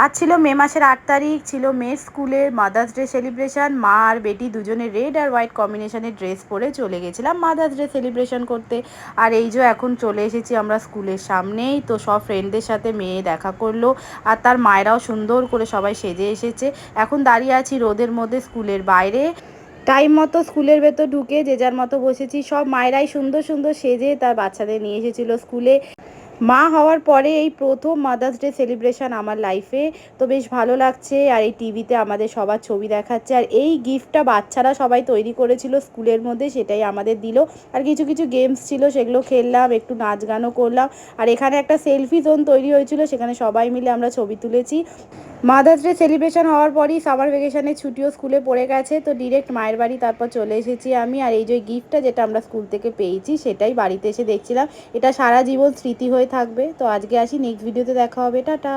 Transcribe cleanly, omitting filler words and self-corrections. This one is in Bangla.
আজ ছিল মে মাসের ৮ তারিখ, ছিল মেয়ের স্কুলের মাদার্স ডে সেলিব্রেশন। মা আর বেটি দুজনে রেড আর হোয়াইট কম্বিনেশনের ড্রেস পরে চলে গেছিলাম মাদার্স ডে সেলিব্রেশন করতে। আর এই যে এখন চলে এসেছি আমরা স্কুলের সামনেই। তো সব ফ্রেন্ডদের সাথে মেয়ে দেখা করলো, আর তার মায়েরাও সুন্দর করে সবাই সেজে এসেছে। এখন দাঁড়িয়ে আছি রোদের মধ্যে স্কুলের বাইরে। টাইম মতো স্কুলের ভেতর ঢুকে যে যার মতো বসেছি। সব মায়েরাই সুন্দর সুন্দর সেজে তার বাচ্চাদের নিয়ে এসেছিল স্কুলে। মা হওয়ার পরে এই প্রথম মাদার্স ডে সেলিব্রেশন আমার লাইফে। তো বেশ ভালো লাগছে। আর এই টিভিতে আমাদের সবার ছবি দেখাচ্ছে, আর এই গিফটটা বাচ্চারা সবাই তৈরি করেছিল স্কুলের মধ্যে, সেটাই আমাদের দিল। আর কিছু কিছু গেমস ছিল, সেগুলো খেললাম, একটু নাচ গানও করলাম। আর এখানে একটা সেলফি জোন তৈরি হয়েছিল, সেখানে সবাই মিলে আমরা ছবি তুলেছি। মাদার্স ডে সেলিব্রেশন হওয়ার পরই সামার ভ্যাকেশনের ছুটিও স্কুলে পড়ে গেছে। তো ডিরেক্ট মায়ের বাড়ি তারপর চলে এসেছি আমি। আর এই যে গিফটটা যেটা আমরা স্কুল থেকে পেয়েছি সেটাই বাড়িতে এসে দেখছিলাম। এটা সারা জীবন স্মৃতি হয়ে থাকবে। তো আজকে আসি, নেক্সট ভিডিওতে দেখা হবে, টাটা।